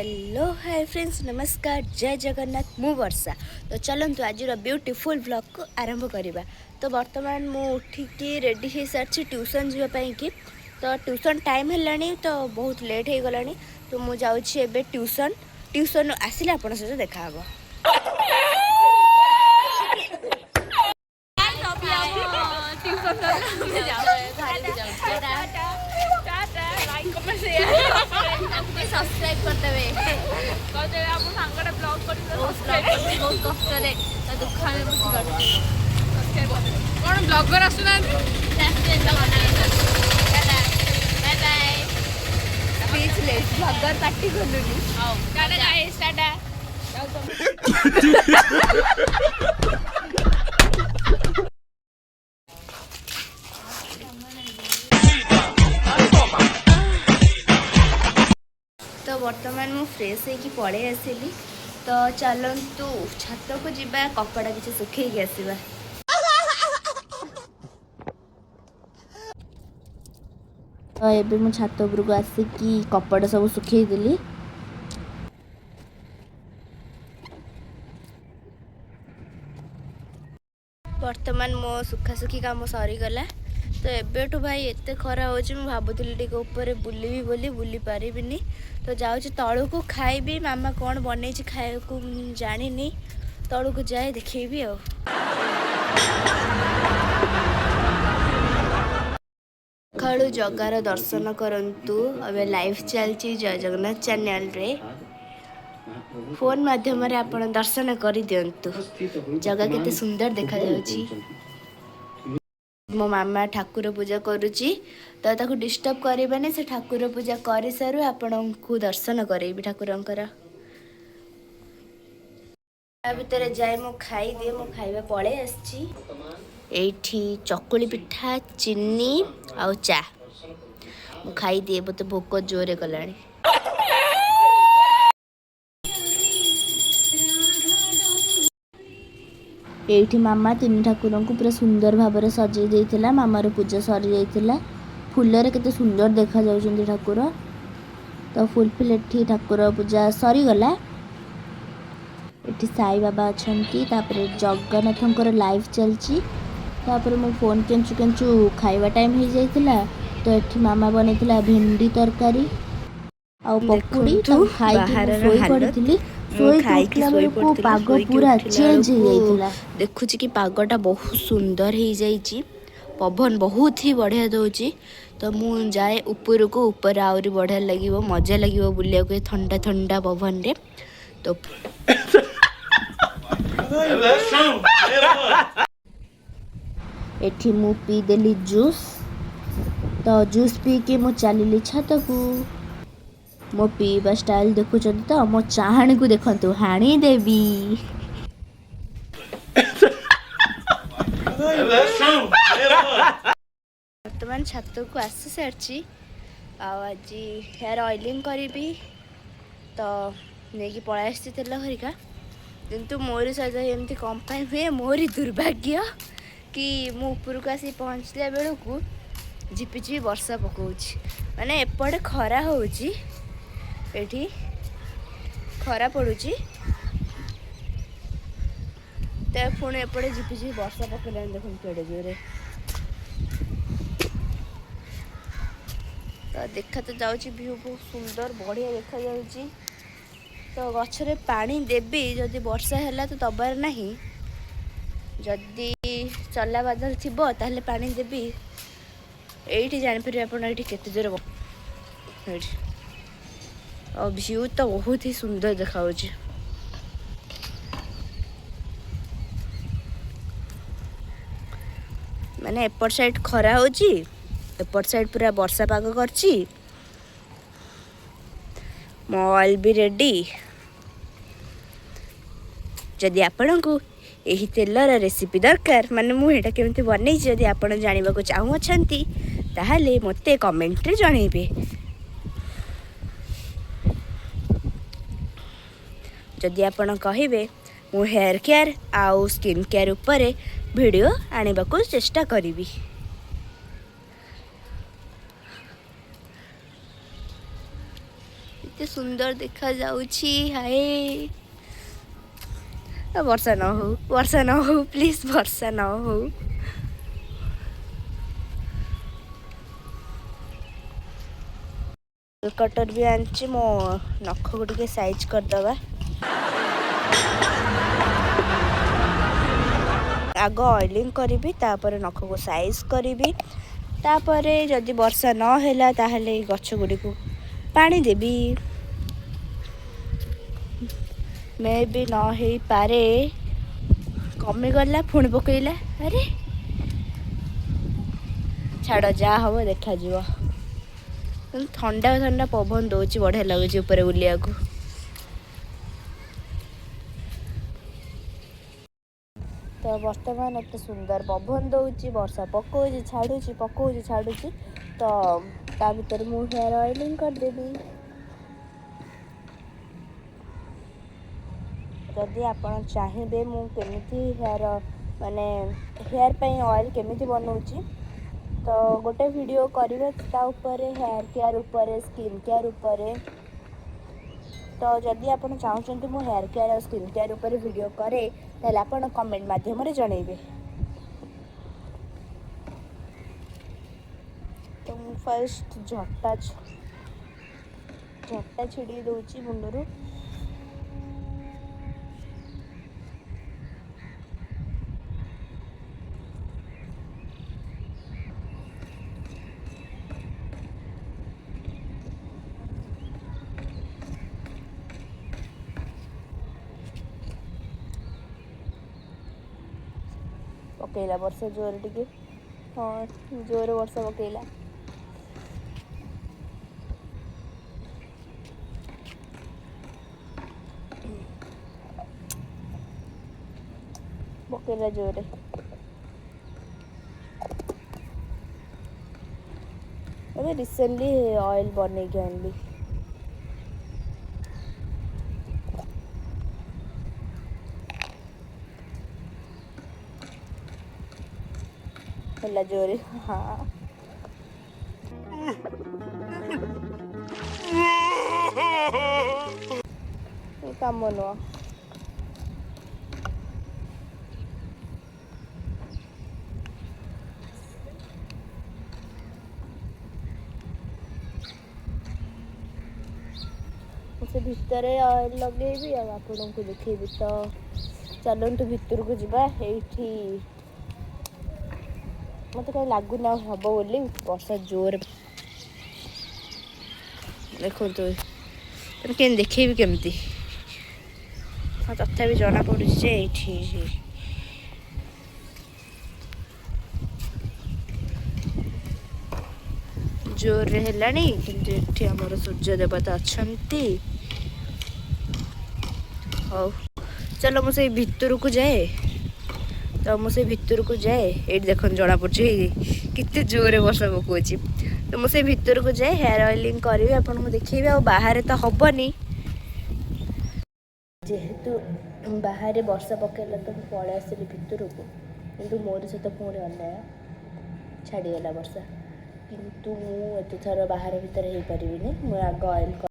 Hello hi friends नमस्कार जय जगन्नाथ मु वर्षा। तो चलतु आज ब्यूटीफुल व्लॉग को आरंभ करवा। तो बर्तमान मु उठिकी रेडी हो सारी ट्यूशन जावाई कि तो ट्यूशन टाइम है तो बहुत लेट हो गला। तो मु जाऊँगी एबे ट्यूशन आसिले आपण सहित देखा हबो। सब्सक्राइब करदेवे कहते आप सांगटा ब्लॉग कर बहुत कष्ट रे दुख में कौन ब्लॉगर आसुना ब्लॉगर पार्टी कलुनी टाटा गाइस टाटा तो बर्तमान मु फ्रेश होगी पड़े आसली। तो चलतु छत को जीवा कपड़ा किसी सुखेक आसवा। तो ये मुझे छत उपरक आसिकी कपड़ा सब सुखेदेली। बर्तमान मो सुखासुखी काम सरीगला। तो एबेठू भाई एते खरा हो भावुली टे ऊपर बुलबी बोली बुली पारिनी। तो जाऊँ तलू को खाइबी मामा कौन बन खाया को जानी तलू को जाए देखेबी आ। सकाळू जगार दर्शन करंतु अबे लाइव चलची जय जगन्नाथ चैनल रे फोन माध्यम रे आपण दर्शन कर दियंतु। जगह केते सुंदर देखा जाउची। मो मामा ठाकुर पूजा करुची तो ताको डिस्टर्ब करबानी से ठाकुर पूजा कर सारू आपण को दर्शन करेबी ठाकुरंकर। भितर जाए मो खाई दिए मो खाइबा पळे आछि। एठी चकुली पिठा चीनी आउ चा मु खाई दिए तो भोक जोरे गलानी। एठी मामा तीन ठाकुर को पूरा सुंदर भाव सजे देइथिला। मामार पूजा सरी जाइथिला। फूलरे केते सुंदर देखा जाउछन्ती ठाकुर। तो फुलफिल एठी ठाकुर पूजा सरी गला। एठी साई बाबा अछंती तापरे जगन्नाथंकर लाइव चलची। तापर मो फोन केंचु केंचु खाइबा टाइम हो जाइथिला। तो एठी मामा बनेथिला भिंडी तरकारी आ पकुड़ी तो खाई के सोई पड़िथिली। को पाग पूरा चेंज हो जाइथिला। देखुची कि पागटा बहुत सुंदर हो जाइची। पवन बहुत ही बढ़िया दउची। तो मु जाए ऊपर को ऊपर आउरी बढ़िया लगिवो मजा लगिवो बुलिया को ठंडा ठंडा पवन रे। तो एठी मु पी देली जूस। तो जूस पी के मु चलिली छत को। मो पीवा स्टाइल देखुं तो मो चाहाणी को देखंतु हाणी देवी। वर्तमान छत को आसी सारी आज हेयर ऑयलिंग करी तो नहीं पळा आसी तेल हरिका। किंतु मोरी सहित एमती कम पाई हुए मोरी दुर्भाग्य कि मु ऊपर को आसी पहुँचला बेलू को झिपिझिपि वर्षा पकाउछि। माने एपटे खरा होउछि एठी खरा पड़ुची तो पुणी एपटे झिपिझिपि वर्षा पकड़े देखो केड़े जोरे। तो देखा तो जाउची व्यू बहुत सुंदर बढ़िया देखा जाउची। तो गछरे पानी देबी जदि वर्षा हैला तो दबार नहीं। जदि चला बादल थिबो ताहले पानी देबी। एठी जानि परिबे आपण एठी केते जोरे एठी और व्यू तो बहुत ही सुंदर देखा। माने एपट साइड खरा होची एपट साइड पूरा वर्षा पाग करची। मो ऑयल भी रेडी। जदि आपण को एही तेलर रेसिपी दरकार माने मु हेटा केमती बनै जदि आपण जानिबा को चाहू अछंती ताहाले मते कमेंट रे जणैबे। जदि आपण कहिबे मु हेयर केयर आउ स्किन केयर ऊपर वीडियो आनिबा को चेष्टा करिवि। केते सुंदर देखा जाउछि हाय वर्षा न हो प्लीज वर्षा न हो कटर भी आनी मो नख को टे साइज करदे आग ऑयलिंग करी तापर नख को साइज करी तापर जदि वर्षा न हैला ताहले गछ गुडी को पानी देबी मे भी न हो पारे कमी गला पुणी पकईला अरे छाड़ जा हम देखा ठंडा ठंडा पवन दौर बढ़िया लगुच ऊपर बुलिया को तो वर्तमान एत सुंदर पवन दौर वर्षा पकाउची छाड़ुची तो ता भीतर मु हेयर ऑयलिंग करदेवी जदि आपण चाहिए मु केमिति हेयर माने हेयर पे ऑयल केमिति बनाऊँगी तो गोटे वीडियो करिवे ता ऊपर हेयर केयर ऊपर स्किन केयर ऊपर तो जदि आपण चाहते मु हेयर केयर और स्किन केयर ऊपर वीडियो करे ताले आपण कमेंट माध्यम रे जणैबे तो मु फर्स्ट झट्टा छिड़ी दउची मुंडरू पकेला वर्षा जोर टिके हाँ जोर वर्षा पकेला पकेला जोर अबे रिसेंटली ऑयल बने के आनली होला जोरे हाँ काम नुआ से भितर ऑयल लगे आपन को देखेबी तो चलतु भितर को जीवा एठी मत कहीं लगुना हम बोली वर्षा जोर देखो तो के देखेबी केमती हाँ तथा जना पड़ी जोर रे हेलानी किंतु एठी हमर सूर्य देवता अछंती हो चलो मुझे भितर को जाए तो मुझे भितर को जाए ये देख जना पड़ी कितने जोर वर्षा पकाउची तो मुझे भितर को जाए हेयर ऑयलिंग करी आपको देखिए आ बाहर तो हेनी जेहेतु बाहर वर्षा पकेला तो मुझे पलि आसली भितर को किंतु मोर सहित पुणी अन्याय छाड़ीगला वर्षा किंतु मुझे थर बाहर भीतर हो पारि मुझे आग ऑयल